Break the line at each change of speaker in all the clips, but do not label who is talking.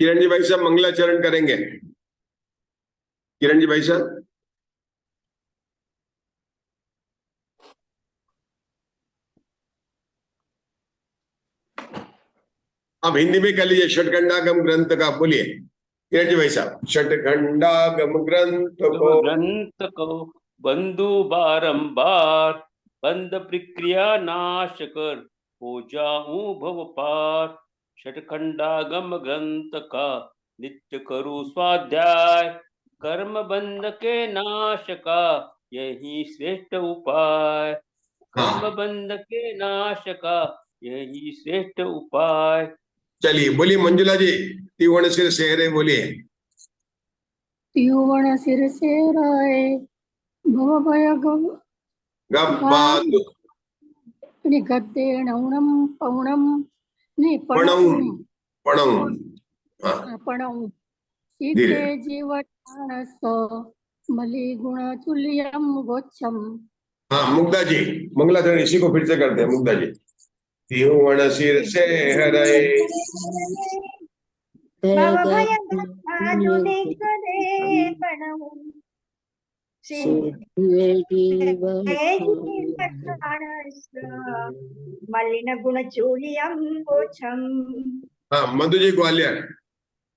किरण जी भाई साहब मंगलाचरण करेंगे। किरण जी भाई साहब, आप हिंदी में कर लीजिए। षटखंडागम ग्रंथ का बोलिए किरण जी भाई साहब। षटखंडागम ग्रंथ को
ग्रंथ को बंधु बारंबार बंद प्रक्रिया नाश कर हो जाऊं भव पार। षटखंडागम ग्रंथ का नित्य करूं स्वाध्याय, कर्म बंध के नाश का यही श्रेष्ठ उपाय। कर्म
हाँ
बंध के नाश का यही श्रेष्ठ उपाय।
चलिए बोलिए मंजुला जी। त्रिभुवन सिर सेहरे बोलिए।
त्रिभुवन सिर से राय भव भय
गब्बादु
निगद्देण ऊणं पौणं
पणौ
निपणं
पणौ। हाँ
पणं
धीरे।
सीते जीवठाणस्थ मलिगुणचुल्यं गोच्छम्।
हाँ मुग्धा जी, मंगलाचरण इसी को फिर से करते हैं। मुग्धा जी। त्रिभुवन सिर से हरे
मलिन गुण चूलियम गोछम।
हाँ मधु जी ग्वालियर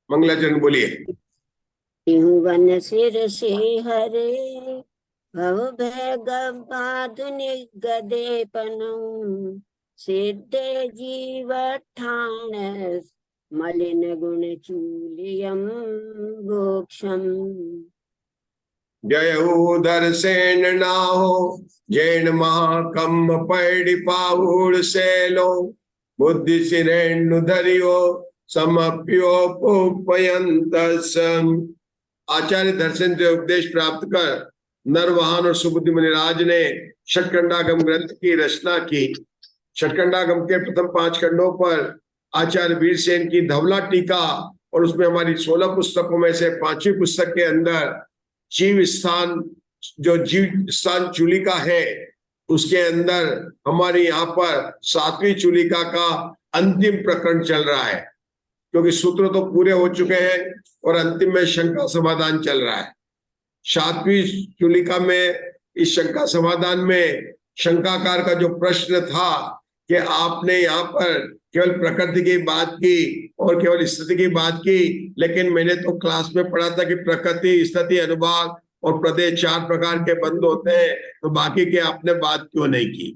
मंगलाचरण बोलिए।
त्रिभुवन सिर से हरे भव भैगबाधुनि गदे पनु सिद्धे जीवठाण मलिन गुण चूलियम गोक्षम।
जय उदर सेन नाहो जैन महाकम पैडी पाहुड़ सेलो बुद्धि सिरेणु धरियो समप्यो पुपयंत। आचार्य दर्शन से उपदेश प्राप्त कर नरवाहन और सुबुद्धि मुनिराज ने षटखंडागम ग्रंथ की रचना की। षटखंडागम के प्रथम 5 खंडों पर आचार्य वीरसेन की धवला टीका और उसमें हमारी 16 पुस्तकों में से 5वीं पुस्तक के अंदर जीव स्थान, जो जीव स्थान चूलिका है, उसके अंदर हमारे यहाँ पर 7वीं चूलिका का अंतिम प्रकरण चल रहा है, क्योंकि सूत्र तो पूरे हो चुके हैं और अंतिम में शंका समाधान चल रहा है। 7वीं चूलिका में इस शंका समाधान में शंकाकार का जो प्रश्न था कि आपने यहाँ पर केवल प्रकृति की बात की और केवल स्थिति की बात की, लेकिन मैंने तो क्लास में पढ़ा था कि प्रकृति, स्थिति, अनुभाग और प्रदेश 4 प्रकार के बंध होते हैं, तो बाकी के आपने बात क्यों नहीं की।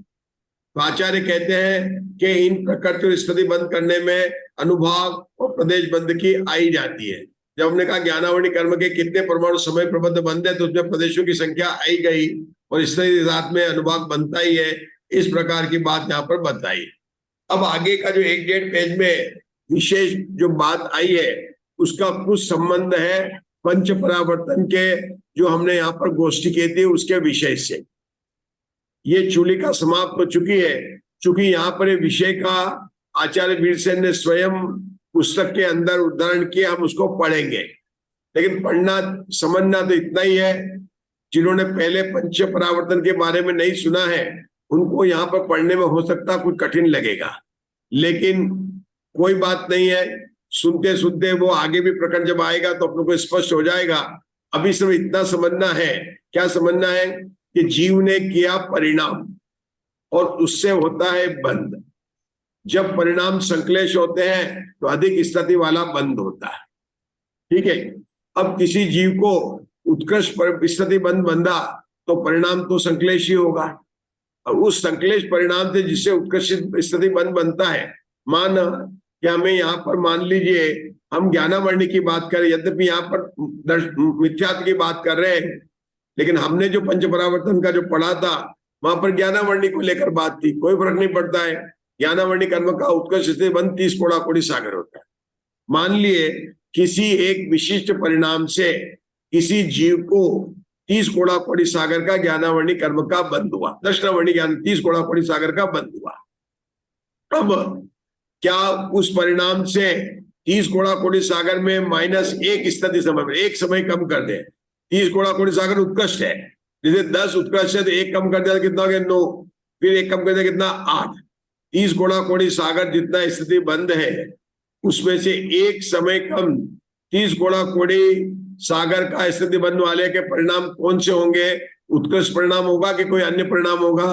तो आचार्य कहते हैं कि इन प्रकृति और स्थिति बंद करने में अनुभाग और प्रदेश बंध की आई जाती है। जब हमने कहा ज्ञानावणी कर्म के कितने परमाणु समय प्रबंध बंद है, तो उसमें प्रदेशों की संख्या आई गई और स्थिति साथ में अनुभाग बनता ही है। इस प्रकार की बात यहाँ पर बताई। अब आगे का जो 1-1.5 पेज में विशेष जो बात आई है उसका कुछ संबंध है पंच परावर्तन के, जो हमने यहाँ पर गोष्ठी की थी उसके विषय से। ये चूलिका समाप्त हो चुकी है। चूंकि यहाँ पर विषय का आचार्य वीरसेन ने स्वयं पुस्तक के अंदर उदाहरण किया, हम उसको पढ़ेंगे, लेकिन पढ़ना समझना तो इतना ही है। जिन्होंने पहले पंच परावर्तन के बारे में नहीं सुना है उनको यहाँ पर पढ़ने में हो सकता कुछ कठिन लगेगा, लेकिन कोई बात नहीं है। सुनते सुनते वो आगे भी प्रकरण जब आएगा तो अपनों को स्पष्ट हो जाएगा। अभी सिर्फ इतना समझना है। क्या समझना है कि जीव ने किया परिणाम और उससे होता है बंध। जब परिणाम संक्लेश होते हैं तो अधिक स्थिति वाला बंध होता है। ठीक है। अब किसी जीव को उत्कृष्ट स्थिति बंध बंधा तो परिणाम तो संक्लेश ही होगा, और उस संक्लेश परिणाम से जिससे उत्कृष्ट स्थिति बंध बनता है, मान कि हमें यहाँ पर मान लीजिए हम ज्ञानावरणी की बात करें, यद्यपि यहाँ पर मिथ्यात्व की बात कर रहे हैं, लेकिन हमने जो पंच परावर्तन का जो पढ़ा था वहां पर ज्ञानावरणी को लेकर बात थी। कोई फर्क नहीं पड़ता है। ज्ञानावरणी कर्म का उत्कृष्ट स्थिति बंध 30 कोड़ा कोटि सागर होता है। मान लिए किसी एक विशिष्ट परिणाम से किसी जीव को 30 कोड़ा कोटि सागर का ज्ञानावरणी कर्म का बंध हुआ, दक्षिणावरणी ज्ञान 30 कोड़ा कोटि सागर का बंध हुआ। अब क्या उस परिणाम से 30 कोड़ा कोटि सागर में -1 स्थिति समय में एक समय कम कर दे, 30 कोड़ा कोटि सागर उत्कृष्ट है, जैसे 10 उत्कृष्ट है तो 1 कम कर दिया कितना हो गया 9, फिर 1 कम कर दिया कितना 8। 30 कोड़ा कोटि सागर जितना स्थिति बंद है उसमें से एक समय कम 30 घोड़ा कोड़ी सागर का स्थिति बंद वाले के परिणाम कौन से होंगे? उत्कृष्ट परिणाम होगा कि कोई अन्य परिणाम होगा?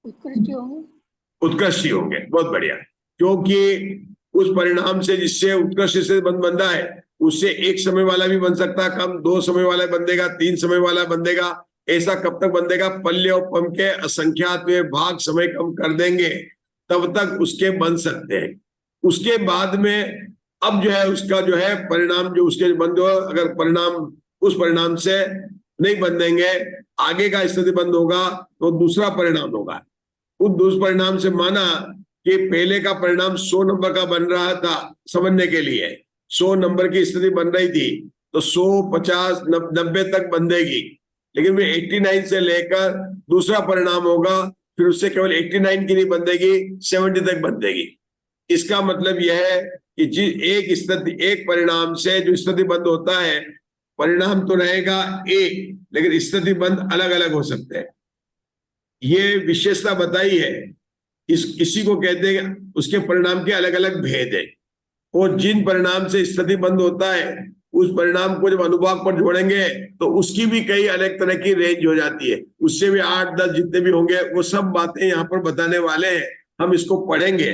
उत्कृष्ट होंगे।
उत्कृष्ट ही होंगे। बहुत बढ़िया। क्योंकि उस परिणाम से जिससे उत्कृष्ट स्थिति बंद बनता है उससे एक समय वाला भी बन सकता है कम, 2 समय वाला बंधेगा, 3 समय वाला बंधेगा। ऐसा कब तक बंधेगा? पल्ले और पम के असंख्यात में भाग समय कम कर देंगे तब तक उसके बन सकते हैं। उसके बाद में अब जो है उसका जो है परिणाम जो उसके बंद हो, अगर परिणाम उस परिणाम से नहीं बंधेंगे, आगे का स्थिति बंद होगा तो दूसरा परिणाम होगा। उस दुष्परिणाम से माना कि पहले का परिणाम 100 नंबर का बन रहा था, समझने के लिए 100 नंबर की स्थिति बन रही थी तो 100, 50, 90 तक बंधेगी। लेकिन फिर 89 से लेकर दूसरा परिणाम होगा, फिर उससे केवल 89 की नहीं बंधेगी, 70 तक बंधेगी। इसका मतलब यह है कि एक परिणाम से जो स्थिति बंद होता है, परिणाम तो रहेगा एक, लेकिन स्थिति बंद अलग अलग हो सकते हैं। ये विशेषता बताई है। इसी को कहते हैं उसके परिणाम के अलग अलग भेद है। और जिन परिणाम से स्थिति बंद होता है उस परिणाम को जब अनुभाग पर जोड़ेंगे तो उसकी भी कई अलग तरह की रेंज हो जाती है। उससे भी 8-10 जितने भी होंगे वो सब बातें यहाँ पर बताने वाले हैं, हम इसको पढ़ेंगे।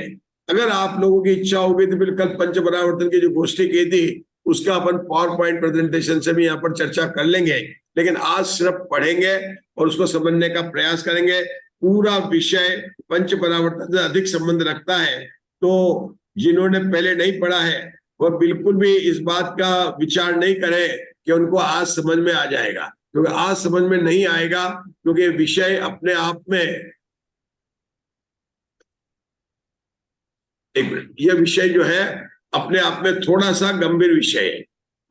अगर आप लोगों की इच्छा होगी तो फिर कल पंच परावर्तन की जो गोष्ठी की थी उसका अपन पावर पॉइंट प्रेजेंटेशन से भी यहाँ पर चर्चा कर लेंगे। लेकिन आज सिर्फ पढ़ेंगे और उसको समझने का प्रयास करेंगे। पूरा विषय पंच परावर्तन से अधिक संबंध रखता है, तो जिन्होंने पहले नहीं पढ़ा है वह बिल्कुल भी इस बात का विचार नहीं करें कि उनको आज समझ में आ जाएगा, क्योंकि आज समझ में नहीं आएगा। क्योंकि विषय अपने आप में यह विषय जो है अपने आप में थोड़ा सा गंभीर विषय है।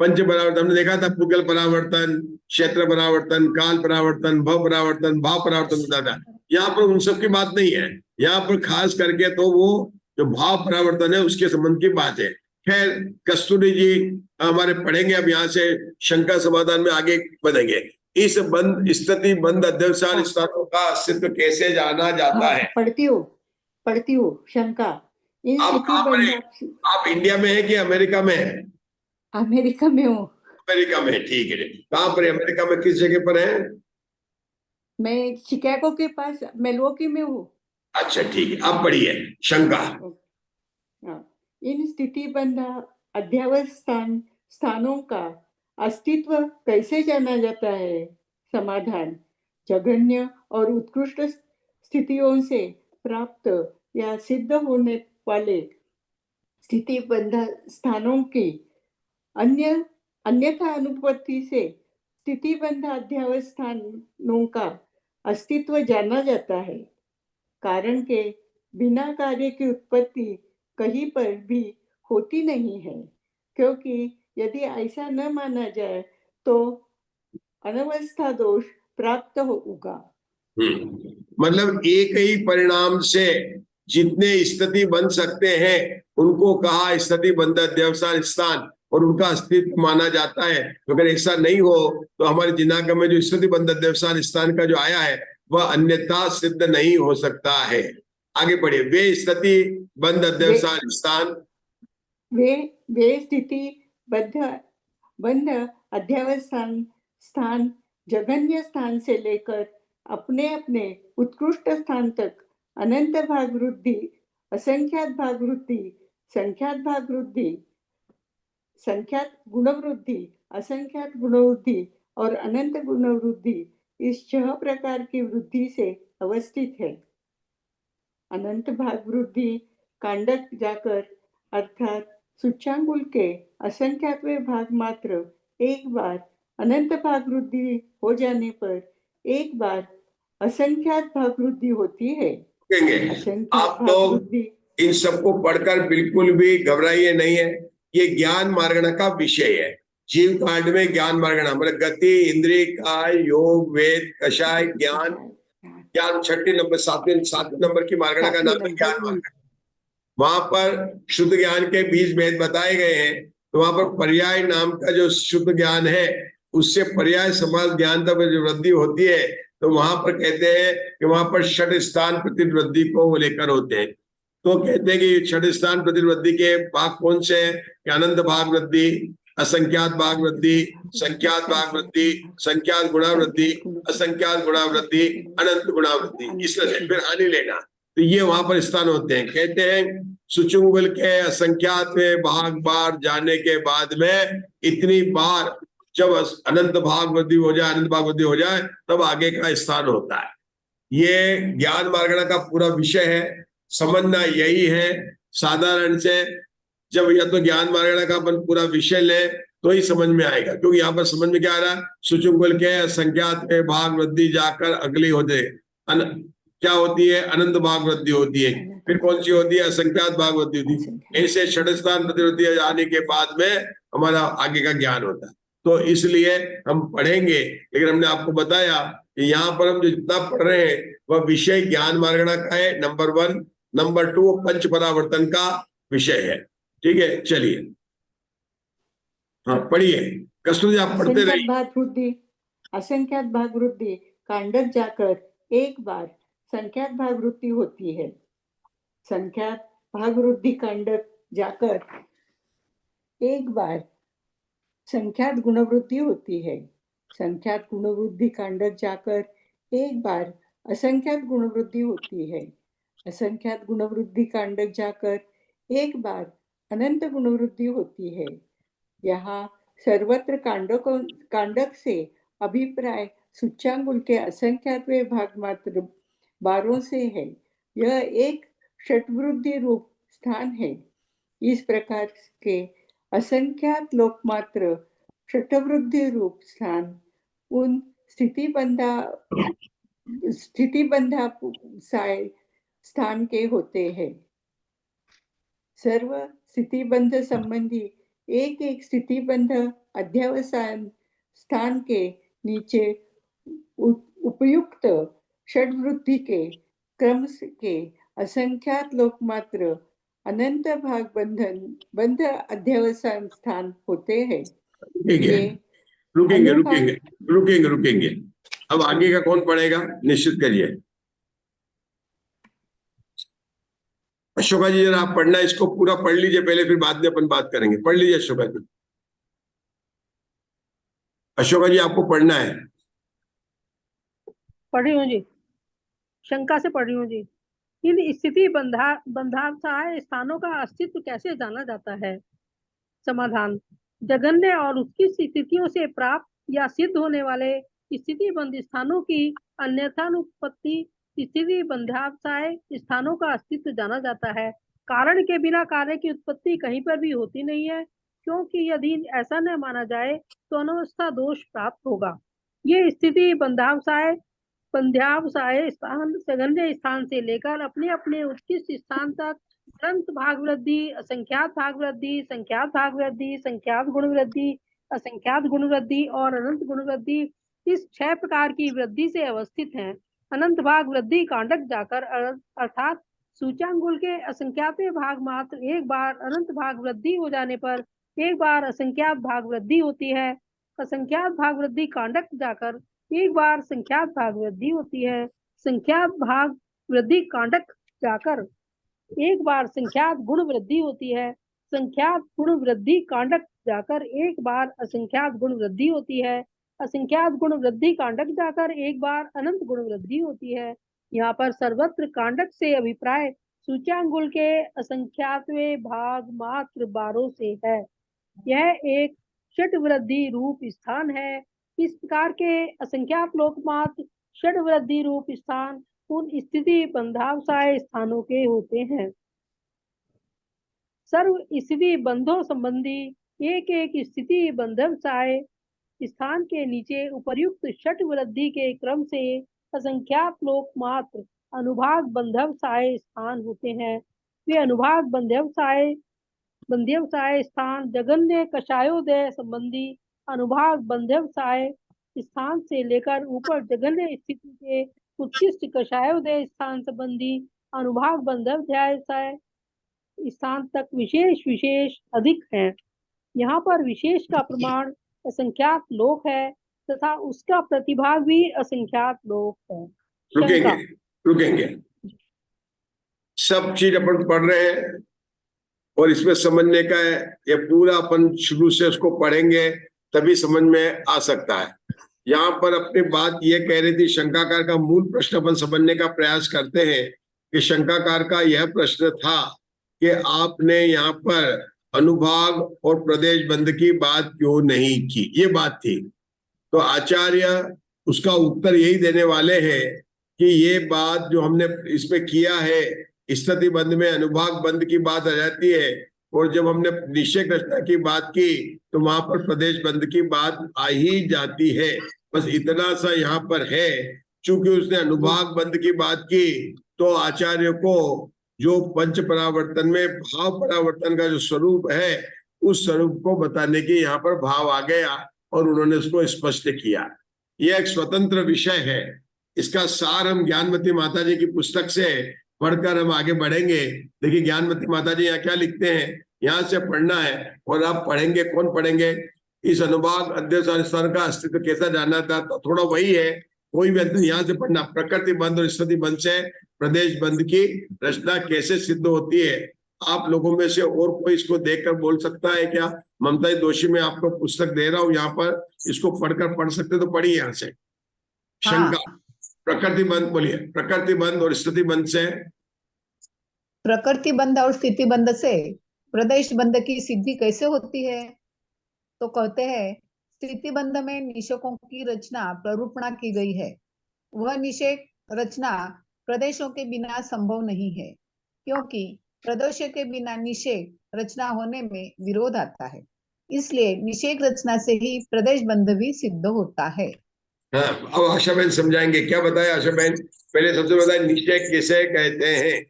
पंच परावर्तन हमने देखा था, पुद्गल परावर्तन, क्षेत्र परावर्तन, काल परावर्तन, भव परावर्तन, भाव परावर्तन होता था। यहाँ पर उन सब की बात नहीं है। यहाँ पर खास करके तो वो जो भाव परावर्तन है उसके संबंध की बात है। खैर, कस्तूरी जी हमारे पढ़ेंगे। अब यहाँ से शंका समाधान में आगे बढ़ेंगे। इस बंद स्थिति बंद अध्यवसाय स्थानों का अस्तित्व कैसे जाना जाता है?
पढ़ती हूँ शंका। इन
आप
स्थिति
कहाँ पर
बंद
हैं? आप इंडिया में है कि अमेरिका में है?
अमेरिका में हूँ।
अमेरिका में है, ठीक है। कहाँ पर है अमेरिका में, किस जगह पर है?
मैं शिकागो के पास मिल्वॉकी में हूँ।
अच्छा, ठीक है, आप पढ़िए शंका।
इन स्थितिबंध अध्यावस्थान स्थानों का अस्तित्व कैसे जाना जाता है? समाधान: जघन्य और उत्कृष्ट स्थितियों से प्राप्त या सिद्ध होने वाले स्थितिबंध स्थानों की अन्यथा अनुपत्ति से स्थितिबंध अध्यावस्थानों का अस्तित्व जाना जाता है। कारण के बिना कार्य की उत्पत्ति कहीं पर भी होती नहीं है, क्योंकि यदि ऐसा न माना जाए तो अनवस्था दोष प्राप्त होगा।
मतलब एक ही परिणाम से जितने स्थिति बन सकते हैं उनको कहा स्थिति बंध अध्यवसाय स्थान और उनका अस्तित्व माना जाता है। तो अगर ऐसा नहीं हो तो हमारे दिनांक में जो स्थिति बंध अध्यवसाय स्थान का जो आया है वह अन्यथा सिद्ध नहीं हो सकता है। आगे बढ़िए। वे स्थिति बंध अध्यवसाय स्थान
वे स्थिति बंध अध्यावस्थान स्थान जघन्य स्थान से लेकर अपने अपने उत्कृष्ट स्थान तक अनंत भाग वृद्धि, असंख्यात भाग वृद्धि, संख्यात भाग वृद्धि, संख्यात गुण वृद्धि, असंख्यात गुण वृद्धि और अनंत गुण वृद्धि, इस 6 प्रकार की वृद्धि से अवस्थित है। अनंत भाग वृद्धि कांडक जाकर अर्थात सूच्यांगुल के असंख्यातवें भाग मात्र एक बार अनंत भाग वृद्धि हो जाने पर एक बार असंख्यात भाग वृद्धि होती है।
आप लोग इन सबको पढ़कर बिल्कुल भी घबराइए नहीं है। ये ज्ञान मार्गण का विषय है। जीव कांड में ज्ञान मार्गण मतलब गति, इंद्रिय, काय, योग, वेद, कषाय, ज्ञान 6 नंबर 7वें नंबर की मार्गण का नाम है ज्ञान मार्गण। वहां पर शुद्ध ज्ञान के 20 भेद बताए गए हैं। तो वहां पर पर्याय नाम का जो शुद्ध ज्ञान है उससे पर्याय समास ज्ञान तक जो वृद्धि होती है तो वहां पर कहते हैं कि वहां पर 6 स्थान प्रतिवृद्धि को वो लेकर होते हैं। तो कहते हैं कि छठ स्थान प्रतिवृद्धि के भाग कौन से हैं? कि अनंत भाग वृद्धि, असंख्यात भाग वृद्धि, संख्यात भाग वृद्धि, संख्यात गुणा वृद्धि, असंख्यात गुणा वृद्धि, अनंत गुणा वृद्धि। इस तरह से फिर हानि लेना, तो ये वहां पर स्थान होते हैं। कहते हैं सुचुंगल के असंख्यात में भाग बार जाने के बाद में इतनी बार जब अनंत भाग वृद्धि हो जाए, अनंत भाग वृद्धि हो जाए, तब आगे का स्थान होता है। ये ज्ञान मार्गणा का पूरा विषय है, समझना यही है। साधारण से जब या तो ज्ञान मार्गणा का अपन पूरा विषय ले तो ही समझ में आएगा, क्योंकि यहाँ पर समझ में क्या आ रहा है? सुचुंगल के संख्यात में भाग वृद्धि जाकर अगली होते क्या होती है? अनंत भाग वृद्धि होती है। फिर कौन सी होती है? असंख्यात भाग वृद्धि होती है। ऐसे षड स्थान प्रतिवृद्धि आने के बाद में हमारा आगे का ज्ञान होता है। तो इसलिए हम पढ़ेंगे, लेकिन हमने आपको बताया कि यहाँ पर हम जो जितना पढ़ रहे हैं वह विषय ज्ञान मार्गणा का है, नंबर 1। नंबर 2 पंच परावर्तन का विषय है। ठीक है, चलिए हाँ पढ़िए। कस्तूरी आप पढ़ते
असंख्यात
रहिए।
भाग वृद्धि, असंख्यात भाग वृद्धि कांडक जाकर एक बार संख्यात भाग वृद्धि होती है। संख्यात भाग वृद्धि कांडक जाकर एक बार संख्यात गुणवृद्धि होती है। संख्यात गुणवृद्धि कांडक जाकर एक बार असंख्यात गुणवृद्धि होती है। असंख्यात गुणवृद्धि कांडक जाकर एक बार अनंत गुणवृद्धि होती है। यहाँ सर्वत्र कांडक से अभिप्राय सूच्यांगुल के असंख्यातवें भाग मात्र 12 से है। यह एक षटवृद्धि रूप स्थान है। इस प्रकार के असंख्यात लोकमात्र षटवृद्धि रूप स्थान उन स्थितिबंधा साय स्थान के होते हैं। सर्व स्थितिबंध संबंधी एक एक स्थितिबंध अध्यावसान स्थान के नीचे उपयुक्त षड्वृद्धि के क्रम के असंख्यात लोकमात्र अनंत भाग बंध अध्यावसान स्थान होते हैं।
ठीक है,
ये
रुकेंगे
अनुभाग
रुकेंगे रुकेंगे रुकेंगे। अब आगे का कौन पढ़ेगा? निश्चित करिए। अशोका जी जरा आप पढ़ना, इसको पूरा पढ़ लीजिए पहले, फिर बाद में अपन बात करेंगे। पढ़ लीजिए अशोका जी। अशोका जी आपको पढ़ना है।
पढ़ रही हूँ जी, शंका से पढ़ रही हूँ जी। इन स्थिति बंधावसाय स्थानों का अस्तित्व कैसे जाना जाता है? समाधान: जगन्य और उसकी स्थितियों से प्राप्त या सिद्ध होने वाले स्थिति बंध स्थानों की अन्यथानुपत्ति स्थिति बंधावसाय स्थानों का अस्तित्व जाना जाता है। कारण के बिना कार्य की उत्पत्ति कहीं पर भी होती नहीं है, क्योंकि यदि ऐसा न माना जाए तो अनवस्था दोष प्राप्त होगा। ये स्थिति बंधावसाय स्थान सघन्य स्थान से लेकर अपने अपने उत्कृष्ट स्थान तक अनंत भाग वृद्धि, असंख्यात भाग वृद्धि, संख्यात भाग वृद्धि, संख्यात गुण वृद्धि, असंख्यात गुण वृद्धि और अनंत गुण वृद्धि, इस 6 प्रकार की वृद्धि से अवस्थित हैं। अनंत भाग वृद्धि कांडक जाकर अर्थात सूचांगुल के असंख्यातवें भाग मात्र एक बार अनंत भाग वृद्धि हो जाने पर एक बार असंख्यात भाग वृद्धि होती है। असंख्यात भाग वृद्धि कांडक जाकर एक बार संख्यात भाग वृद्धि होती है। संख्यात भाग वृद्धि कांडक जाकर एक बार संख्यात गुण वृद्धि होती है। संख्यात गुण वृद्धि कांडक जाकर एक बार असंख्यात गुण वृद्धि होती है। असंख्यात गुण वृद्धि कांडक जाकर एक बार अनंत गुण वृद्धि होती है। यहाँ पर सर्वत्र कांडक से अभिप्राय सूच्यांगुल के असंख्यातवें भाग मात्र 12 से है। यह एक षट वृद्धि रूप स्थान है। इस प्रकार के असंख्यात लोकमात्र षड वृद्धि रूप स्थान उन स्थिति बंधावसाय स्थानों के होते हैं। सर्व स्थिति बंधों संबंधी एक एक स्थिति बंधवसाय स्थान के नीचे उपर्युक्त षट वृद्धि के क्रम से असंख्यात लोकमात्र अनुभाग बंधवसाय स्थान होते हैं। वे अनुभाग बंध्यवसाय स्थान जगन्य कषायोदय संबंधी अनुभाग बंध्यवसाय स्थान से लेकर ऊपर जगन्य स्थिति के उत्कृष्ट कषायोदय स्थान संबंधी अनुभाग बंध्यवसाय स्थान तक विशेष अधिक है। यहाँ पर विशेष का प्रमाण असंख्यात लोक है तथा उसका प्रतिभाग भी असंख्यात लोक है।
रुकेंगे रुकेंगे। सब चीज अपन पढ़ रहे हैं और इसमें समझने का है, ये पूरा अपन शुरू से उसको पढ़ेंगे तभी समझ में आ सकता है। यहाँ पर अपनी बात ये कह रही थी, शंकाकार का मूल प्रश्न अपन समझने का प्रयास करते हैं कि शंकाकार का यह प्रश्न था कि आपने यहाँ पर अनुभाग और प्रदेश बंद की बात क्यों नहीं की, ये बात थी। तो आचार्य उसका उत्तर यही देने वाले हैं कि ये बात जो हमने इसमें किया है, स्थिति बंद में अनुभाग बंद की बात आ जाती है, और जब हमने निश्चय रचना की बात की तो वहां पर प्रदेश बंद की बात आ ही जाती है। बस इतना सा यहाँ पर है, चूंकि उसने अनुभाग बंद की बात की तो आचार्य को जो पंच परावर्तन में भाव परावर्तन का जो स्वरूप है उस स्वरूप को बताने की यहाँ पर भाव आ गया और उन्होंने उसको स्पष्ट किया। यह एक स्वतंत्र विषय है, इसका सार हम ज्ञानमती माता जी की पुस्तक से पढ़कर हम आगे बढ़ेंगे। देखिए ज्ञानमती माता जी यहाँ क्या लिखते हैं, यहाँ से पढ़ना है और आप पढ़ेंगे, कौन पढ़ेंगे, इस अनुभाग अध्ययन का अस्तित्व कैसा जानना था, तो थोड़ा वही है, कोई भी यहाँ से पढ़ना, प्रकृति बंद और स्थिति बंद से प्रदेश बंद की रचना कैसे सिद्ध होती है। आप लोगों में से और कोई इसको देखकर बोल सकता है क्या? ममता जी दोषी मैं आपको पुस्तक दे रहा हूँ, यहाँ पर इसको पढ़कर पढ़ सकते तो पढ़िए यहाँ से। शंका, प्रकृति बंद बोलिए, प्रकृति बंद और स्थिति बंद से,
प्रकृति बंध और स्थिति बंध से प्रदेश बंध की सिद्धि कैसे होती है? तो कहते हैं स्थिति बंध में निषेकों की रचना प्ररूपणा की गई है। वह निषेक रचना प्रदेशों के बिना संभव नहीं है, क्योंकि प्रदेशों के बिना निषेक रचना होने में विरोध आता है। इसलिए निषेक रचना से ही प्रदेश बंध भी सिद्ध होता है।
हाँ, अब आशा बहन समझाएंगे, क्या बताया आशा बहन? पहले सबसे बताया निषेक किसे कहते हैं।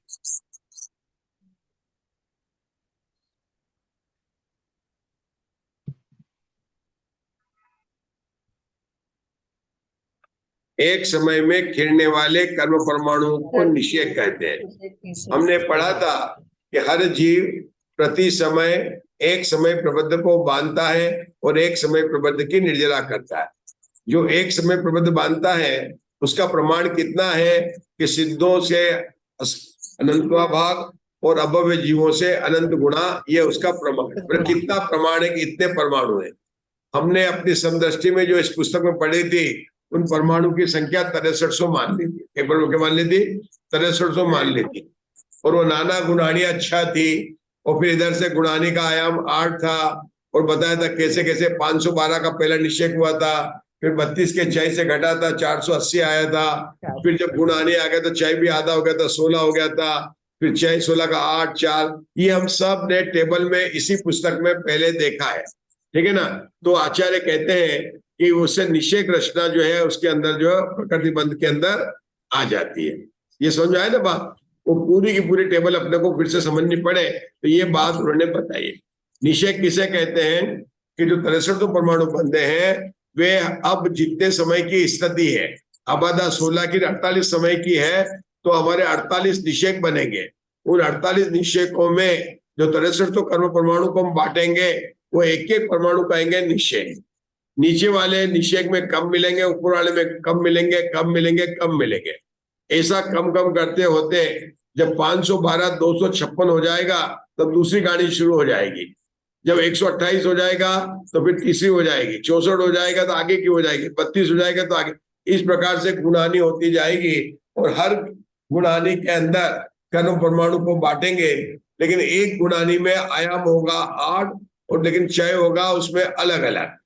एक समय में खिलने वाले कर्म परमाणुओं को निषेक कहते हैं। हमने पढ़ा था कि हर जीव प्रति समय एक समय प्रबंध को बांधता है और एक समय प्रबंध की निर्जरा करता है। जो एक समय प्रबंध बांधता है उसका प्रमाण कितना है कि सिद्धों से अनंतवा भाग और अभव्य जीवों से अनंत गुणा, ये उसका प्रमाण। कितना प्रमाण है कि इतने परमाणु है। हमने अपनी समदृष्टि में जो इस पुस्तक में पढ़ी थी उन परमाणु की संख्या 6300 मान ली थी। पेपर में क्या मान ली थी? 6300 मान ली थी। और वो नाना गुणानी अच्छा थी, और फिर इधर से गुणानी का आयाम 8 था, और बताया था कैसे कैसे 512 का पहला निषेक हुआ था, फिर 32 के 6 से घटा था, 480 आया था। फिर जब गुणानी आ गया तो 6 भी आधा हो गया था, 16 हो गया था। फिर 6 16 का 8 4, ये हम सब ने टेबल में इसी पुस्तक में पहले देखा है, ठीक है ना। तो आचार्य कहते हैं कि उससे निषेक रचना जो है उसके अंदर जो है प्रकृति बंध के अंदर आ जाती है। ये समझ आए ना बात? वो पूरी की पूरी टेबल अपने को फिर से समझनी पड़े तो ये बात उन्होंने बताई। निषेक किसे कहते हैं कि जो 63 परमाणु बंधे हैं वे अब जितने समय की स्थिति है, आबादा 16 की 48 समय की है, तो हमारे 48 निषेक बनेंगे। उन 48 निषेकों में जो 63 कर्म परमाणु को हम बांटेंगे वो एक एक परमाणु कहेंगे निषेक। नीचे वाले निषेक में कम मिलेंगे, ऊपर वाले में कम मिलेंगे, कम मिलेंगे, कम मिलेंगे। ऐसा कम कम करते होते जब 512 256 हो जाएगा तब दूसरी कहानी शुरू हो जाएगी। जब 128 हो जाएगा तो फिर तीसरी हो जाएगी, 64 हो जाएगा तो आगे की हो जाएगी, 32 हो जाएगा तो आगे। इस प्रकार से गुणानी होती जाएगी और हर गुणानी के अंदर कर्म परमाणु को बांटेंगे, लेकिन एक गुणानी में आयाम होगा 8 और लेकिन क्षय होगा उसमें अलग अलग।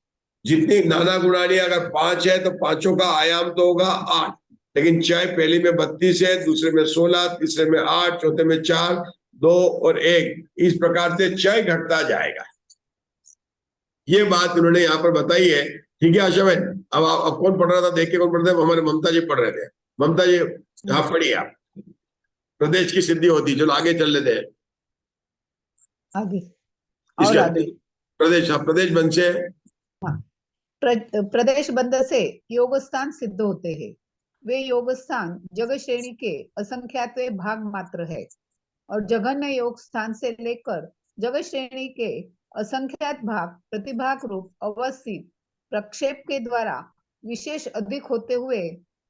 जितनी नाना गुणानी अगर 5 है तो पांचों का आयाम तो होगा 8, लेकिन क्षय पहली में 32 है, दूसरे में 16, तीसरे में 8, चौथे में 4, 2 और 1। इस प्रकार से क्षय घटता जाएगा। ये बात उन्होंने यहाँ पर बताई है, ठीक है आशा बहन? अब कौन पढ़ रहा था? देख के कौन पढ़ रहे थे? हमारे ममता जी पढ़ रहे थे। ममता जी यहाँ पढ़िए आप। प्रदेश की सिद्धि होती, चलो आगे चल लेते हैं
आगे और आगे।
प्रदेश बंद से
प्रदेश बंध से योग स्थान सिद्ध होते हैं। वे योग स्थान जग श्रेणी के असंख्यात भाग मात्र है, और जघन्य योग स्थान से लेकर जग श्रेणी के असंख्यात भाग प्रतिभाग रूप अवस्थित प्रक्षेप के द्वारा विशेष अधिक होते हुए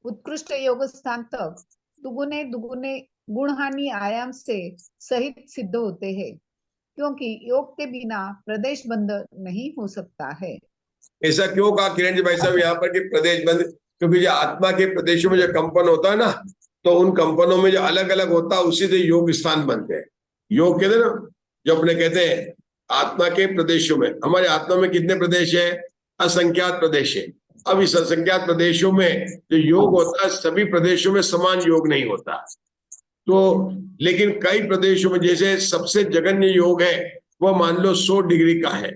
उत्कृष्ट योग स्थान तक दुगुने दुगुने गुणहानि आयाम से सहित सिद्ध होते हैं, क्योंकि योग के बिना प्रदेश बंध नहीं हो सकता है।
ऐसा क्यों कहा किरण जी भाई साहब यहाँ पर कि प्रदेश बंद? क्योंकि जो आत्मा के प्रदेशों में जो कंपन होता है ना, तो उन कंपनों में जो अलग अलग होता है उसी से योग स्थान बनते हैं। योग कहते हैं ना, जो अपने कहते हैं आत्मा के प्रदेशों में, हमारे आत्मा में कितने प्रदेश है? असंख्यात प्रदेश है। अब इस असंख्यात प्रदेशों में जो योग होता है, सभी प्रदेशों में समान योग नहीं होता। तो लेकिन कई प्रदेशों में, जैसे सबसे जघन्य योग है वह मान लो 100 डिग्री का है,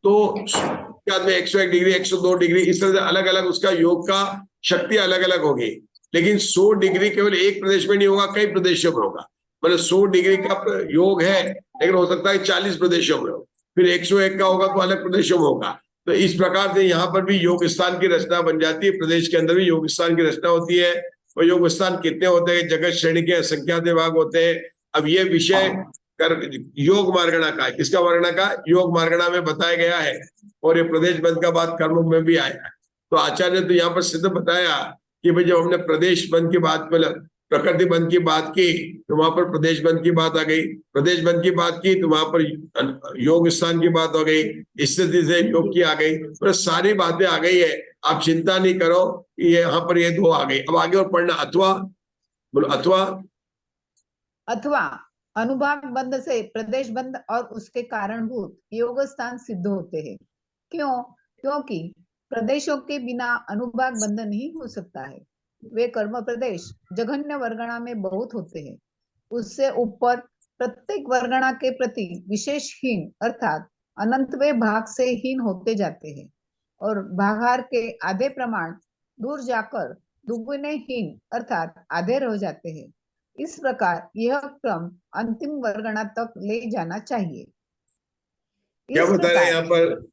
तो में 101 डिग्री, 102 डिग्री, इस तरह से अलग अलग उसका योग का शक्ति अलग अलग होगी। लेकिन 100 डिग्री केवल एक प्रदेश में नहीं होगा, कई प्रदेशों में होगा। मतलब 100 डिग्री का योग है, लेकिन हो सकता है 40 प्रदेशों में हो, फिर 101 का होगा तो अलग प्रदेशों में होगा। तो इस प्रकार से यहाँ पर भी योग स्थान की रचना बन जाती है। प्रदेश के अंदर भी योग स्थान की रचना होती है। और योग स्थान कितने होते हैं? जगत श्रेणी के असंख्यात विभाग होते हैं। अब ये विषय कर योग मार्गणा का है। किसका मार्गणा का? योग मार्गणा में बताया गया है। और ये प्रदेश बंद का बात कर्म में भी आया है। तो आचार्य ने तो यहाँ पर सिद्ध बताया कि भाई जब हमने प्रदेश बंद की बात, मतलब प्रकृति बंद की बात की, तो वहां पर प्रदेश बंद की बात आ गई। प्रदेश बंद की बात की तो वहां पर योग स्थान की बात हो गई, स्थिति से योग की आ गई, तो सारी बातें आ गई है। आप चिंता नहीं करो, ये यहाँ पर ये दो आ गई। अब आगे और पढ़ना। अथवा बोलो।
अथवा अनुभाग बंध से प्रदेश बंध और उसके कारणभूत योग स्थान सिद्ध होते हैं। क्यों? क्योंकि प्रदेशों के बिना अनुभाग बंध नहीं हो सकता है। वे कर्म प्रदेश जघन्य वर्गणा में बहुत होते हैं। उससे ऊपर प्रत्येक वर्गणा के प्रति विशेष हीन अर्थात अनंतवे भाग से हीन होते जाते हैं, और भागार के आधे प्रमाण दूर जाकर दुगुने हीन अर्थात आधे रह जाते हैं। इस प्रकार यह क्रम अंतिम वर्गणा तक ले जाना चाहिए।
क्या बता रहे हैं यहाँ पर?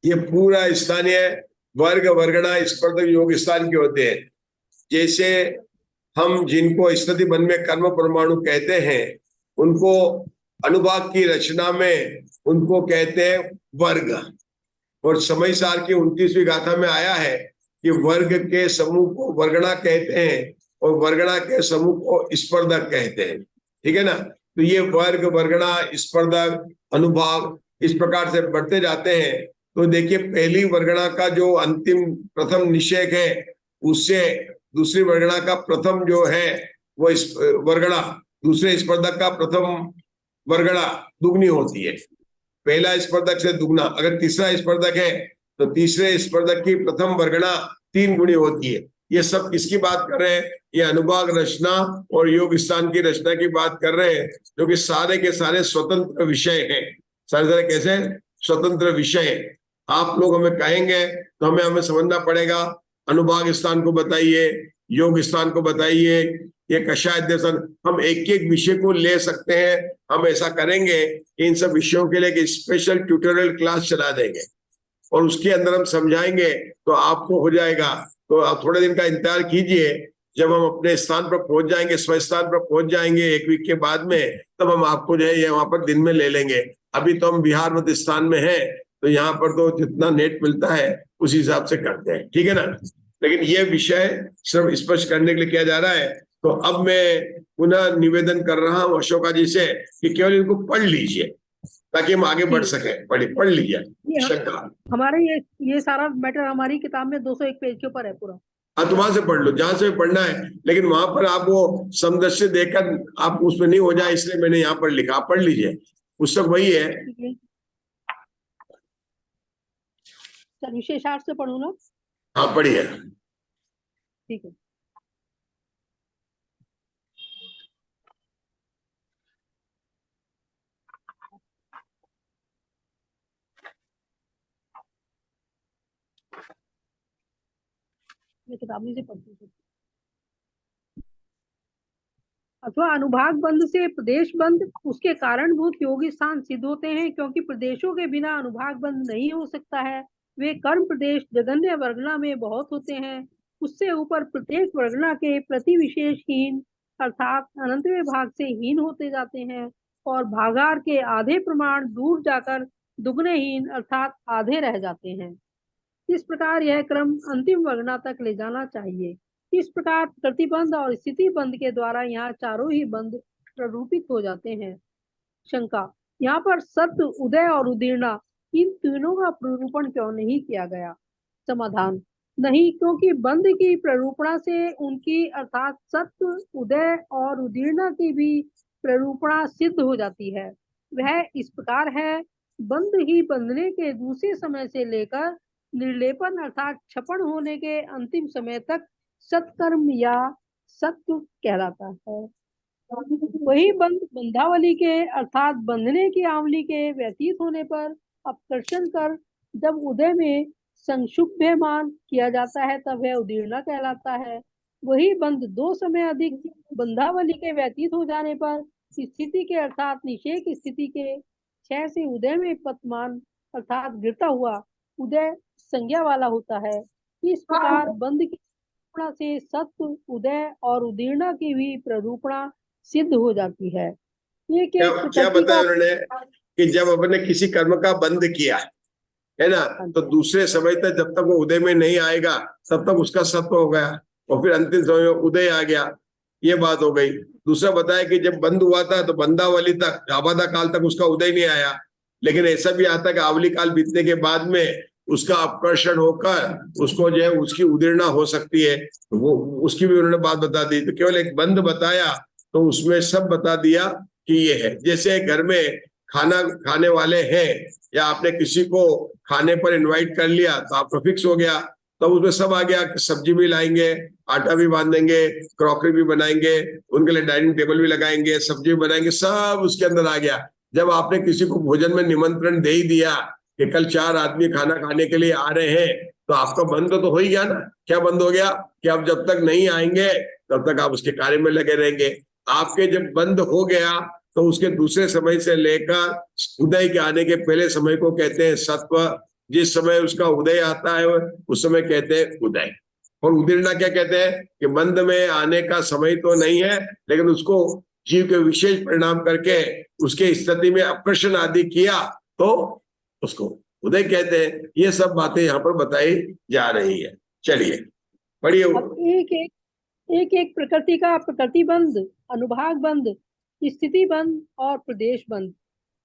ये पूरा स्थानीय वर्ग वर्गणा स्पर्धक योग स्थान के होते हैं। जैसे हम जिनको स्थिति बन में कर्म परमाणु कहते हैं, उनको अनुभाग की रचना में उनको कहते हैं वर्ग। और समय सार की 29वीं गाथा में आया है कि वर्ग के समूह को वर्गणा कहते हैं और वर्गणा के समूह को स्पर्धक कहते हैं। ठीक है ना? तो ये वर्ग वर्गणा स्पर्धक अनुभाग इस प्रकार से बढ़ते जाते हैं। तो देखिए, पहली वर्गणा का जो अंतिम प्रथम निषेक है, उससे दूसरी वर्गणा का प्रथम जो है वो वर्गणा दूसरे स्पर्धक का प्रथम वर्गणा दुगनी होती है। पहला स्पर्धक से दुगना। अगर तीसरा स्पर्धक है तो तीसरे स्पर्धक की प्रथम वर्गणा 3 गुणी होती है। ये सब किसकी बात कर रहे हैं? ये अनुभाग रचना और योग स्थान की रचना की बात कर रहे हैं, जो कि सारे के सारे स्वतंत्र विषय हैं। सारे कैसे स्वतंत्र विषय? आप लोग हमें कहेंगे तो हमें समझना पड़ेगा, अनुभाग स्थान को बताइए, योग स्थान को बताइए, ये कषाय दर्शन। हम एक एक विषय को ले सकते हैं। हम ऐसा करेंगे कि इन सब विषयों के लिए एक स्पेशल ट्यूटोरियल क्लास चला देंगे और उसके अंदर हम समझाएंगे, तो आपको हो जाएगा। तो आप थोड़े दिन का इंतजार कीजिए। जब हम अपने स्थान पर पहुंच जाएंगे, स्वस्थान पर पहुंच जाएंगे 1 वीक के बाद में, तब हम आपको जो है ये वहां पर दिन में ले लेंगे। अभी तो हम बिहार मध्य स्थान में है, तो यहाँ पर तो जितना नेट मिलता है उस हिसाब से करते हैं। ठीक है ना? लेकिन ये विषय सिर्फ स्पष्ट करने के लिए किया जा रहा है। तो अब मैं पुनः निवेदन कर रहा हूँ अशोका जी से कि केवल इनको पढ़ लीजिए ताकि हम आगे बढ़ सके। पढ़ लीजिए शंका।
हमारे ये सारा मैटर हमारी किताब में 201 पेज के ऊपर है पूरा।
हाँ, तो वहां से पढ़ लो जहां से पढ़ना है, लेकिन वहां पर आप वो समदृश्य देकर आप उसमें नहीं हो जाए, इसलिए मैंने यहाँ पर लिखा। आप पढ़ लीजिए, पुस्तक वही है।
चल विशेषार्थ से पढ़ू ना?
हाँ पढ़िए।
ठीक है। मैं किताब में से पढ़ती हूँ। अथवा अनुभाग बंध से प्रदेश बंध उसके कारणभूत योगी स्थान सिद्ध होते हैं, क्योंकि प्रदेशों के बिना अनुभाग बंध नहीं हो सकता है। वे कर्म प्रदेश जघन्य वर्गणा में बहुत होते हैं। उससे ऊपर प्रत्येक वर्गणा के प्रति विशेष हीन अर्थात अनंतवें भाग से हीन होते जाते हैं, और भागार के आधे प्रमाण दूर जाकर दुगने हीन अर्थात आधे रह जाते हैं। इस प्रकार यह क्रम अंतिम वर्गणा तक ले जाना चाहिए। इस प्रकार प्रतिबंध और स्थिति बंध के द्वारा यहाँ चारों ही बंध प्ररूपित हो जाते हैं। शंका, यहाँ पर सत्य, उदय और उदीर्णा इन तीनों का प्ररूपण क्यों नहीं किया गया? समाधान, नहीं, क्योंकि बंध की प्ररूपणा से उनकी अर्थात सत्य, उदय और उदीर्णा की भी प्ररूपणा सिद्ध हो जाती है। वह इस प्रकार है, बंध ही बंधने के दूसरे समय से लेकर निर्लेपन अर्थात क्षपण होने के अंतिम समय तक सत्कर्म या सत्य कहलाता है। वही बंध बंधावली के अर्थात बंधने की आवली के व्यतीत होने पर अपकर्षण कर जब उदय में संक्षुब्धमान किया जाता है तब वह उदीर्णा कहलाता है। वही बंध दो समय अधिक बंधावली के व्यतीत हो जाने पर स्थिति के अर्थात निषेक स्थिति के क्षय से उदय में पतमान अर्थात गिरता हुआ उदय संज्ञा वाला होता है। इस प्रकार बंध की प्ररूपणा से सत्व, उदय और उदीर्णा की भी प्ररूपणा सिद्ध हो जाती है। ये
क्या बताया उन्होंने कि जब अपने किसी कर्म का बंध किया है ना, तो दूसरे समय तक जब तक वो उदय में नहीं आएगा तब तक उसका सत्व हो गया, और फिर अंतिम समय में उदय आ गया, ये बात हो गई। दूसरा बताया कि जब बंद हुआ था तो बंदावली तक, गाबादा काल तक उसका उदय नहीं आया, लेकिन ऐसा भी आता है कि आवली काल बीतने के बाद में उसका अपकर्षण होकर उसको जो है उसकी उदीर्णा हो सकती है, वो उसकी भी उन्होंने बात बता दी। तो केवल एक बंद बताया तो उसमें सब बता दिया कि ये है। जैसे घर में खाना खाने वाले हैं या आपने किसी को खाने पर इनवाइट कर लिया तो आपका फिक्स हो गया, तो उसमें सब आ गया कि सब्जी भी लाएंगे, आटा भी बांधेंगे, क्रॉकरी भी बनाएंगे, उनके लिए डाइनिंग टेबल भी लगाएंगे, सब्जी भी बनाएंगे, सब उसके अंदर आ गया। जब आपने किसी को भोजन में निमंत्रण दे ही दिया कि कल 4 आदमी खाना खाने के लिए आ रहे हैं, तो आपका बंद तो हो ही गया ना। क्या बंद हो गया कि आप जब तक नहीं आएंगे तब तक आप उसके कार्य में लगे रहेंगे। आपके जब बंद हो गया तो उसके दूसरे समय से लेकर उदय के आने के पहले समय को कहते हैं सत्व। जिस समय उसका उदय आता है उस समय कहते हैं उदय। और उदीर्णा क्या कहते हैं कि बंद में आने का समय तो नहीं है, लेकिन उसको जीव के विशेष परिणाम करके उसके स्थिति में आकर्षण आदि किया तो उसको उदय कहते हैं। ये सब बातें यहाँ पर बताई जा रही है। चलिए पढ़िए।
एक एक प्रकृति का प्रकृति बंध, अनुभाग बंध, स्थिति बंध और प्रदेश बंध,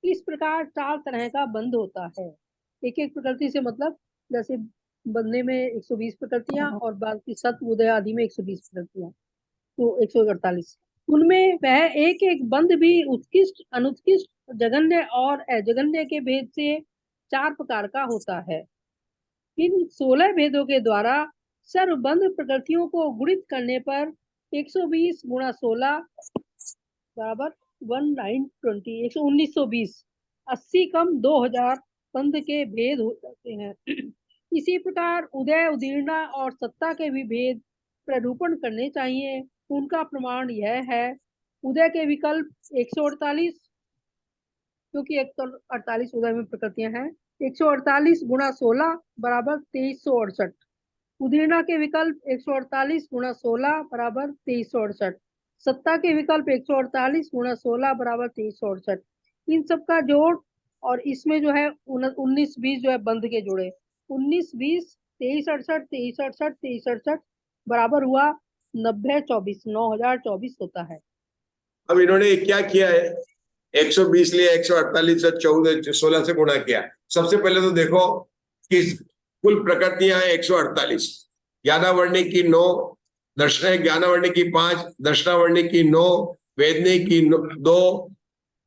इस प्रकार 4 तरह का बंध होता है। एक एक प्रकृति से मतलब जैसे बंधने में 120 प्रकृतियां और बाकी सत्व, उदय आदि में 120 प्रकृतियां, तो 148। उनमें वह एक एक बंध भी उत्कृष्ट, अनुत्कृष्ट, जघन्य और अजघन्य के भेद से 4 प्रकार का होता है। इन 16 भेदों के द्वारा सर्वबंध प्रकृतियों को गुणित करने पर 120 गुणा 16 बराबर 1920, 1920, 80 कम 2000 बंध के भेद हो जाते हैं। इसी प्रकार उदय, उदीर्णा और सत्ता के भी भेद प्ररूपण करने चाहिए। उनका प्रमाण यह है, उदय के विकल्प 148, क्योंकि 148 उदय में प्रकृतियां हैं, 148 गुणा 16 बराबर 2368। उदीर्णा के विकल्प 148 गुणा 16 बराबर 2368। सत्ता के विकल्प 148 गुणा 16 बराबर 2368। इन सब का जोड़ और इसमें जो है 19-20 जो है बंध के जोड़े, 19-20, 2368, 2368, 2368 बराबर हुआ 90-24, 9024 होता है।
अब इन्होंने क्या किया है, 120 लिया, 148 से 14 16 से गुणा किया। सबसे पहले तो देखो कि कुल प्रकृतियां हैं 148, ज्ञानावर्णी की 9, दर्शन ज्ञानावर्णी की 5, दर्शनावर्णी की 9, वेदनी की 2,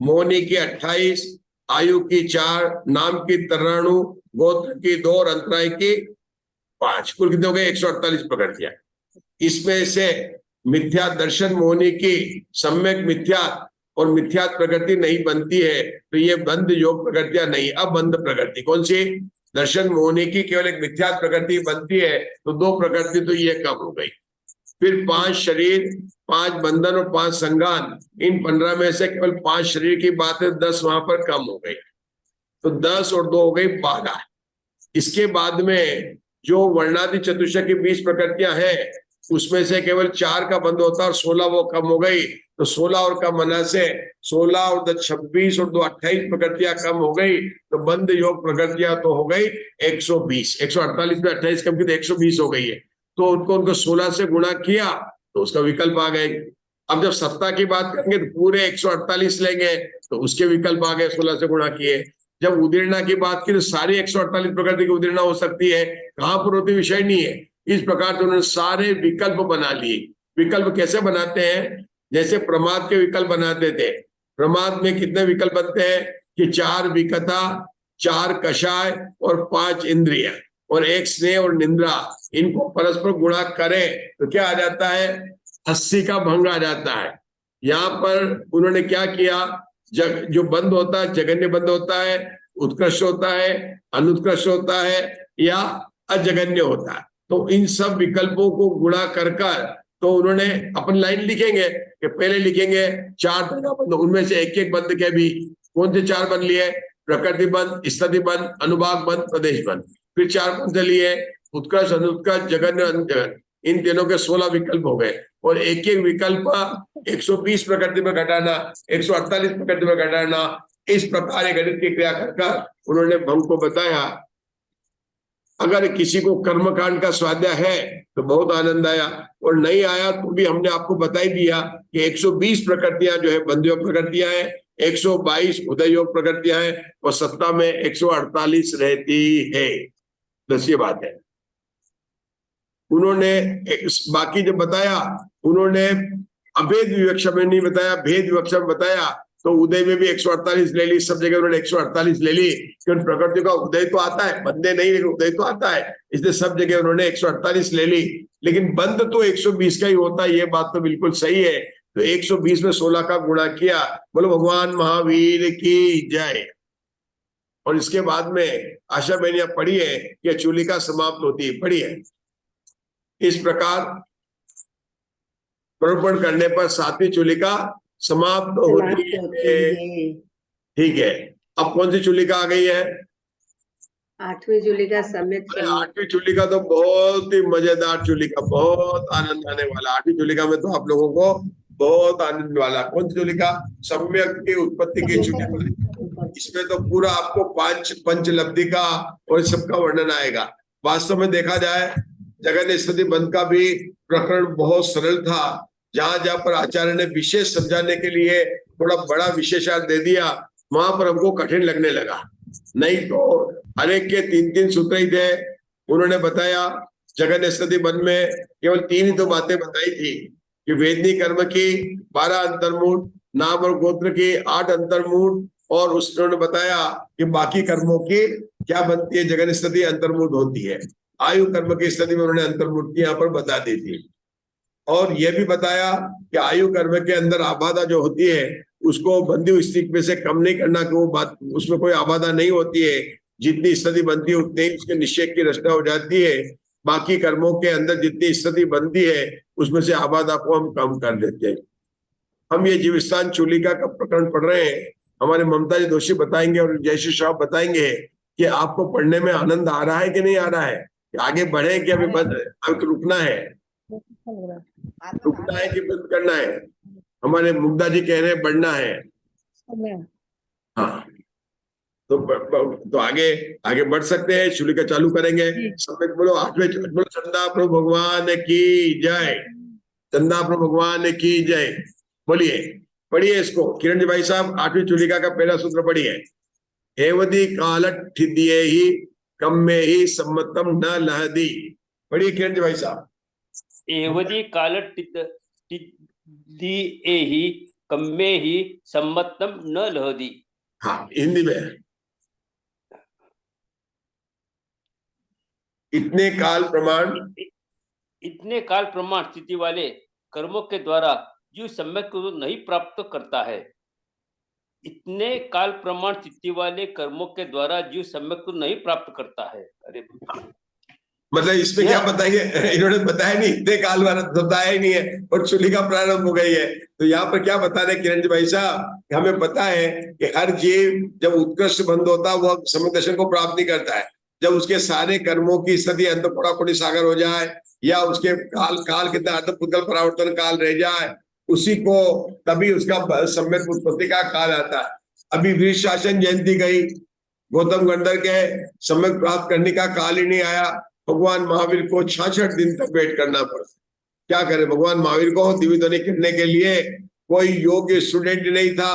मोहनी की 28, आयु की 4, नाम की 93, गोत्र की 2 और अंतराय की 5। कुल कितने हो गए 148 प्रकृतियां। इसमें से मिथ्या दर्शन मोहनी की सम्यक मिथ्या और मिथ्या प्रकृति नहीं बनती है, तो ये बंध योग प्रकृतियां नहीं। अब बंध प्रकृति कौन सी, दर्शन मोहनी की केवल एक मिथ्या प्रकृति बनती है, तो 2 प्रकृति तो ये कम हो गई। फिर 5 शरीर, 5 बंधन और 5 संगान, इन 15 में से केवल 5 शरीर की बात है, 10 वहां पर कम हो गई, तो 10 और 2 हो गई 12। इसके बाद में जो वर्णादि चतुष्टय की 20 प्रकृतियां हैं, उसमें से केवल 4 का बंध होता है और 16 वो कम हो गई, तो 16 और कम होने से 16 और 10 26 और 2 28 प्रकृतियां कम हो गई, तो बंध योग प्रकृतियां तो हो गई 120। 148 में 28 कम की तो 120 हो गई है। तो उनको 16 से गुणा किया तो उसका विकल्प आ गए। अब जब सत्ता की बात करेंगे तो पूरे 148 लेंगे तो उसके विकल्प आ गए 16 से गुणा किए। जब उदीर्णा की बात की तो सारी 148 प्रकृति की उदीर्णा हो सकती है, कहाँ पर होती विषय नहीं है। इस प्रकार से उन्होंने सारे विकल्प बना लिए। विकल्प कैसे बनाते हैं? जैसे प्रमाद के विकल्प बनाते थे। प्रमाद में कितने विकल्प बनते हैं कि 4 विकता, 4 कषाय और 5 इंद्रिय और 1 स्नेह और निंद्रा, इनको परस्पर गुणा करें तो क्या आ जाता है? 80 का भंग आ जाता है। यहाँ पर उन्होंने क्या किया, जो बंद होता है जगन्य बंद होता है, उत्कृष्ट होता है, अनुत्कृष्ट होता है या अजगन्य होता है। तो इन सब विकल्पों को गुणा कर तो उन्होंने अपन लाइन लिखेंगे कि पहले लिखेंगे 4 तरह का बंद, उनमें से एक एक बंद के भी कौन से 4 बंद लिए? प्रकृति बंद, स्थिति बंद, अनुभाग बंद, प्रदेश बंद। फिर 4 बंद लिए उत्कर्ष, अनुत्कर्ष, जगन्य, अनजगन्य। इन तीनों के 16 विकल्प हो गए और एक एक विकल्प 120 प्रकृति में घटाना, 148 प्रकृति में घटाना, इस प्रकार गणित की क्रिया कर उन्होंने भंग को बताया। अगर किसी को कर्मकांड का स्वाध्याय है तो बहुत आनंद आया, और नहीं आया तो भी हमने आपको बता ही दिया कि 120 प्रकृतियां जो है बंध योग प्रकृतियां हैं, 122 उदय योग प्रकृतियां हैं और सत्ता में 148 रहती है। बस ये बात है। उन्होंने बाकी जब बताया उन्होंने अभेद विवक्षा में नहीं बताया, भेद विवक्षा में बताया। तो उदय में भी 148 ले ली, सब जगह उन्होंने 148 ले ली, क्योंकि प्रकृति का उदय तो आता है, बंदे नहीं लेकिन उदय तो आता है, इसलिए सब जगह उन्होंने 148 ले ली। लेकिन बंद तो 120 का ही होता है, ये बात तो बिल्कुल सही है। तो 120 में 16 का गुणा किया। बोलो भगवान महावीर की जय। और इसके बाद में आशा बहनियां पढ़ी है कि चूलिका समाप्त होती है, पढ़ी है। इस प्रकार प्रवर्तन करने पर 7वीं चूलिका समाप्त होती है। ठीक है, अब कौन सी चूलिका आ गई है?
8वीं चूलिका सम्यक।
8वीं चूलिका तो बहुत ही मजेदार चूलिका, बहुत आनंद आने वाला। 8वीं चूलिका में तो आप लोगों को बहुत आनंद वाला। कौन सी चूलिका? सम्यक की उत्पत्ति की चूलिका। इसमें तो पूरा आपको पंचलब्धि का और सबका वर्णन आएगा। वास्तव में देखा जाए जगन्य स्थिति बंध का भी प्रकरण बहुत सरल था। जहां जहां पर आचार्य ने विशेष समझाने के लिए थोड़ा बड़ा विशेषार्थ दे दिया, वहां पर हमको कठिन लगने लगा। नहीं तो हर एक के 3-3 सूत्र ही थे। उन्होंने बताया जगन्य स्थिति बंध में केवल 3 ही तो बातें बताई थी कि वेदनी कर्म की 12 अंतर्मूढ़, नाम और गोत्र की 8 अंतर्मूढ़, और उन्होंने बताया कि बाकी कर्मों की क्या बनती है, जगन्य स्थिति अंतर्मूढ़ होती है। आयु कर्म की स्थिति में उन्होंने अंतर्मूर्ति यहाँ पर बता दी थी। और यह भी बताया कि आयु कर्म के अंदर आबादा जो होती है उसको बंधी हुई स्थिति में से कम नहीं करना, कि वो बात उसमें कोई आबादा नहीं होती है। जितनी स्थिति बनती है उतनी उसके निश्चय की रचना हो जाती है। बाकी कर्मों के अंदर जितनी स्थिति बनती है उसमें से आबादा को हम कम कर देते हैं। हम ये जीविस्तान चूलिका का प्रकरण पढ़ रहे हैं। हमारे ममता जी दोषी बताएंगे और जयश्री शाह बताएंगे कि आपको पढ़ने में आनंद आ रहा है कि नहीं आ रहा है, आगे बढ़े कि अभी बंद रुकना है, रुकना है कि बंद करना है। हमारे मुग्धा जी कह रहे हैं बढ़ना है। हाँ, तो आगे बढ़ सकते हैं, चूलिका चालू करेंगे। सब बोलो 8वें, बोलो चंदा प्रभु भगवान की जय, चंदा प्रभु भगवान की जय। बोलिए, पढ़िए इसको किरण जी भाई साहब। 8वीं चूलिका का पहला सूत्र पढ़िए। एवदी कालठिद्ये ही कम्मे ही सम्मतम न लहदी। पढ़िए किरण जी भाई साहब।
एवदी कालठिद्ये ही कम्मे ही सम्मतम न लहदी।
हाँ, हिंदी में इतने काल प्रमाण स्थिति वाले कर्मों के द्वारा जो सम्यक को नहीं प्राप्त करता है। इतने काल प्रमाण स्थिति वाले कर्मों के द्वारा जो सम्यक को नहीं प्राप्त करता है। अरे मतलब इसमें क्या बताएंगे? इन्होंने बताया नहीं, इतने काल वाला बताया ही नहीं है और चूलिका प्रारंभ हो गई है। तो यहाँ पर क्या बता रहे किरण जी भाई साहब? हमें पता है कि हर जीव जब उत्कृष्ट बंध होता है वह सम्यक दर्शन को प्राप्त नहीं करता है। जब उसके सारे कर्मों की स्थिति अंतःपुरा कोटि सागर हो जाए या उसके काल कितना अर्धपुद्गल परावर्तन काल रह जाए, उसी को तभी उसका सम्यक उत्पत्ति का काल आता है। अभी वीर शासन जयंती गई, गौतम गंधर्व के सम्यक प्राप्त करने का काल ही नहीं आया, भगवान महावीर को 66 दिन तक वेट करना पड़ा। क्या करें, भगवान महावीर को दिव्य ध्वनि करने के लिए कोई योग्य स्टूडेंट नहीं था,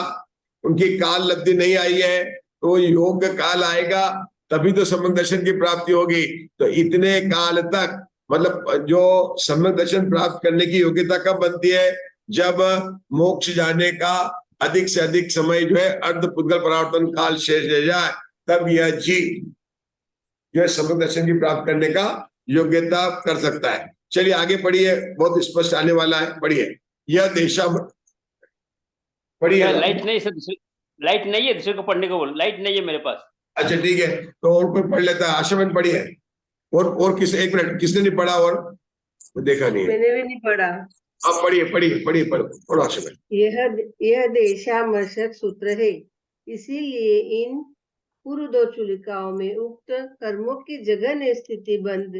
उनकी काल लब्धि नहीं आई है, तो योग्य काल आएगा तभी तो सम्यक दर्शन की प्राप्ति होगी। तो इतने काल तक मतलब जो सम्यक दर्शन प्राप्त करने की योग्यता कब बनती है, जब मोक्ष जाने का अधिक से अधिक समय जो है अर्ध पुद्गल परावर्तन काल शेष रह जाए, तब यह जीव जो है सम्यक दर्शन की प्राप्त करने का योग्यता कर सकता है। चलिए आगे पढ़िए, बहुत स्पष्ट आने वाला है, पढ़िए। यह देशा पढ़िए।
लाइट नहीं सर, लाइट नहीं है, दूसरे को पढ़ने को बोल, लाइट नहीं है मेरे पास।
अच्छा ठीक है, तो और कोई पढ़ लेता है। आशा पढ़िए। और किस, एक मिनट, किसने नहीं पढ़ा? और देखा नहीं है,
मैंने भी नहीं पढ़ा।
आप पढ़िए पढ़िए पढ़िए पढ़ो आशा।
यह देशामर्शक सूत्र है, इसीलिए इन पूर्व दो चुलिकाओं में उक्त कर्मों की जघन्य स्थिति बंद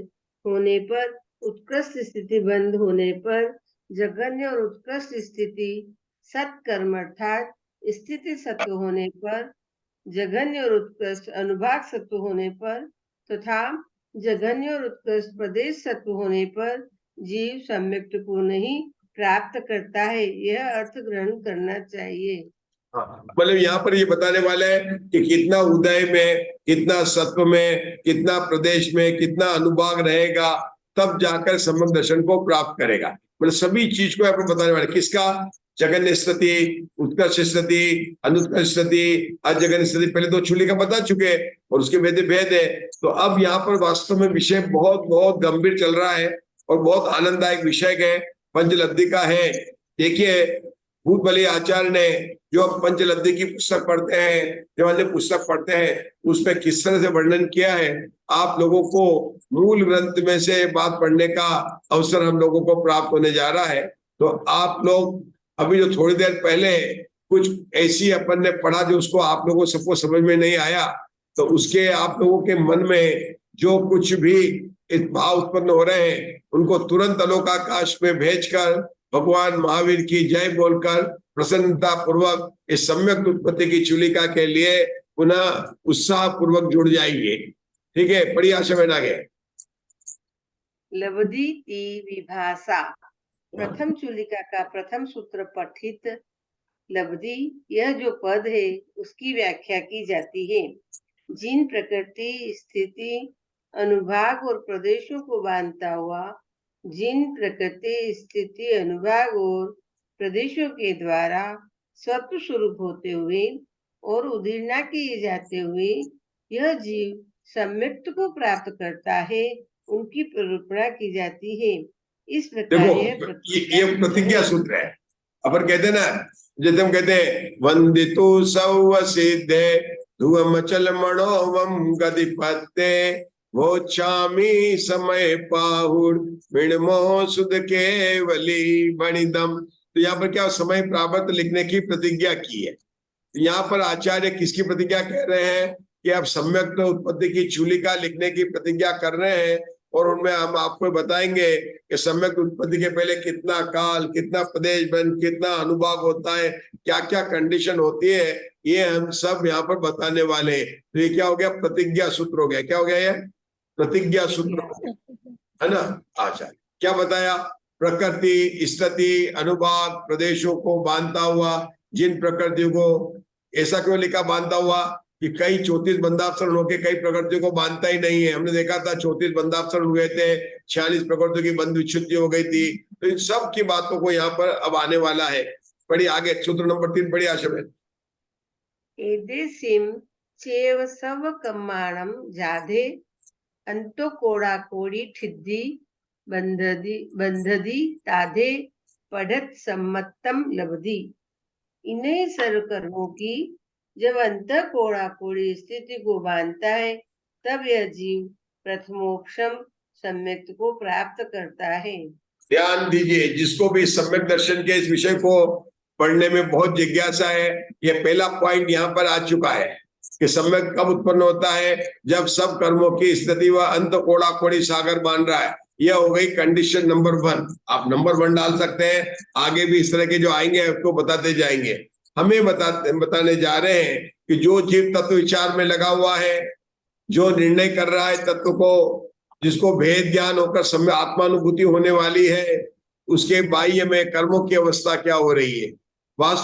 होने पर, उत्कृष्ट स्थिति बंद होने पर, जघन्य और उत्कृष्ट स्थिति सत्कर्म अर्थात स्थिति सत्व होने पर, जघन्य और उत्कृष्ट अनुभाग सत्व होने पर तथा जघन्य और उत्कृष्ट प्रदेश सत्व होने पर जीव सम्यक को नहीं प्राप्त करता है। यह अर्थ ग्रहण करना चाहिए।
मतलब यहाँ पर ये बताने वाले हैं कि कितना उदय में, कितना सत्व में, कितना प्रदेश में, कितना अनुभाग रहेगा, तब जाकर सम्यक दर्शन को प्राप्त करेगा। मतलब सभी चीज को यहाँ पर बताने वाले, किसका? जघन्य स्थिति, उत्कर्ष स्थिति, अनुत्कर्ष स्थिति, अजघन्य स्थिति। पहले तो चूली का बता चुके और उसके भेद है। तो अब यहाँ पर वास्तव में विषय बहुत बहुत गंभीर चल रहा है और बहुत आनंददायक विषय है, पंचलब्धि का है। देखिए भूत बलि आचार्य ने जो पंचलब्धि की पुस्तक पढ़ते हैं, जो अन्य पुस्तक पढ़ते हैं, उसमें किस तरह से वर्णन किया है, आप लोगों को मूल ग्रंथ में से बात पढ़ने का अवसर हम लोगों को प्राप्त होने जा रहा है। तो आप लोग अभी जो थोड़ी देर पहले कुछ ऐसी अपन ने पढ़ा जो उसको आप लोगों सबको समझ में नहीं आया, तो उसके आप लोगों के मन में जो कुछ भी भाव उत्पन्न हो रहे हैं, उनको तुरंत अलोकाकाश में भेजकर भगवान महावीर की जय बोलकर प्रसन्नता पूर्वक इस सम्यक उत्पत्ति की चूलिका के लिए पुनः उत्साह पूर्वक जुड़ जाएंगे। ठीक है, बड़ी आशा में आगे।
लब्धि की विभाषा। प्रथम चूलिका का प्रथम सूत्र पठित लब्धि, यह जो पद है उसकी व्याख्या की जाती है। जिन प्रकृति स्थिति अनुभाग और प्रदेशों को बांधता हुआ, जिन प्रकृति स्थिति अनुभाग और प्रदेशों के द्वारा स्वत्व स्वरूप होते हुए और उदीर्णा किए जाते हुए यह जीव सम्यक्त को प्राप्त करता है, उनकी प्ररूपणा की जाती है। इस प्रकार
ये प्रतिज्ञा सूत्र है। अपन कहते हैं ना, जैसे हम कहते हैं वंदितु सौ सिद्धे धुवम चल मणोवम गदिपत्ते वोचामी समय पाहुड़ विणमो सुध केवली बणिदम। तो यहाँ पर क्या समय प्राप्त लिखने की प्रतिज्ञा की है। यहाँ पर आचार्य किसकी प्रतिज्ञा कह रहे हैं कि आप सम्यक उत्पत्ति की चूलिका लिखने की प्रतिज्ञा कर रहे हैं, और उनमें हम आपको बताएंगे कि सम्यक उत्पत्ति के पहले कितना काल, कितना प्रदेश बंद, कितना अनुभाग होता है, क्या क्या कंडीशन होती है, ये हम सब यहाँ पर बताने वाले हैं। तो ये क्या हो गया? प्रतिज्ञा सूत्र हो गया। क्या हो गया? ये प्रतिज्ञा सूत्र है ना। अच्छा, क्या बताया? प्रकृति स्थिति अनुभाग प्रदेशों को बांधता हुआ, जिन प्रकृतियों को, ऐसा क्यों लिखा बांधता हुआ कि कई 34 बंधापसरण होके कई प्रकृतियों को बांधता ही नहीं है। हमने देखा था 34 बंधापसरण हुए थे, 46 प्रकृतियों की बंध विच्छुद्धि हो गई थी। तो इन सब की बातों को यहाँ पर अब आने वाला है। पढ़िए आगे, सूत्र नंबर 3 पढ़िए आशा में।
एदेसिम चेव सव कम्माणम जाधे अंतो कोड़ा कोड़ी ठिद्दी बंधदी ताधे पढ़त सम्मतम लब्धि। इन्हें सर्व कर्मों की जब अंत कोड़ा कोड़ी स्थिति को बांधता है, तब यह जीव प्रथमोक्षम सम्यक को प्राप्त करता है।
ध्यान दीजिए, जिसको भी सम्यक दर्शन के इस विषय को पढ़ने में बहुत जिज्ञासा है, ये पहला पॉइंट यहाँ पर आ चुका है कि सम्यक कब उत्पन्न होता है? जब सब कर्मों की स्थिति व अंत कोड़ा कोड़ी सागर बांध रहा है। यह हो गई कंडीशन नंबर 1। आप नंबर 1 डाल सकते हैं, आगे भी इस तरह के जो आएंगे आपको बताते जाएंगे। हमें बताने जा रहे हैं कि जो जीव तत्व विचार में लगा हुआ है, जो निर्णय कर रहा है तत्व को, जिसको भेद ज्ञान होकर सम्य आत्मानुभूति होने वाली है, उसके बाह्य में कर्मों की अवस्था क्या हो रही है। वास्तव